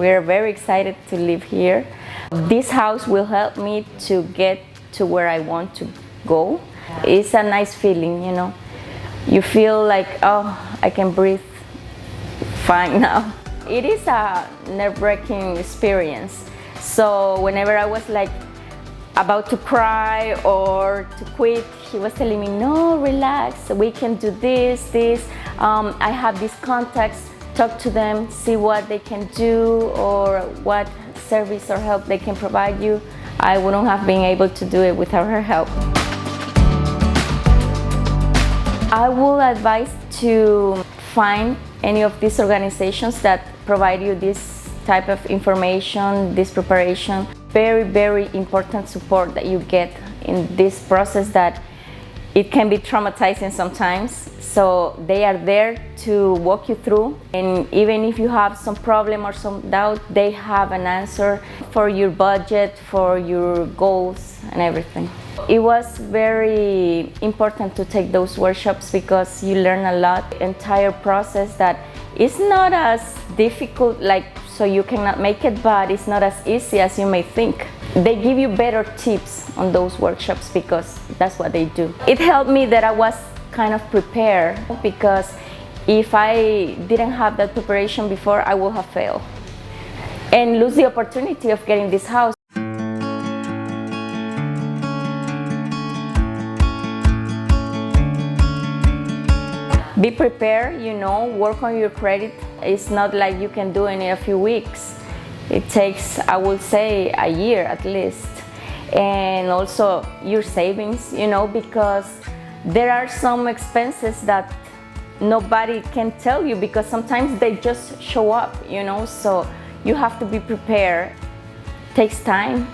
We're very excited to live here. This house will help me to get to where I want to go. It's a nice feeling, you know. You feel like, oh, I can breathe fine now. It is a nerve-wracking experience. So whenever I was like about to cry or to quit, he was telling me, no, relax, we can do this. I have these contacts, talk to them, see what they can do or what service or help they can provide you. I wouldn't have been able to do it without her help. I will advise to find any of these organizations that provide you this type of information, this preparation. Very, very important support that you get in this process that it can be traumatizing sometimes. So they are there to walk you through, and even if you have some problem or some doubt, they have an answer for your budget, for your goals and everything. It was very important to take those workshops because you learn a lot. The entire process that is not as difficult, like so you cannot make it, but it's not as easy as you may think. They give you better tips on those workshops because that's what they do. It helped me that I was kind of prepared, because if I didn't have that preparation before, I would have failed and lose the opportunity of getting this house. Be prepared, you know, work on your credit. It's not like you can do it in a few weeks. It takes, I would say, a year at least. And also your savings, you know, because there are some expenses that nobody can tell you because sometimes they just show up, you know, so you have to be prepared. It takes time.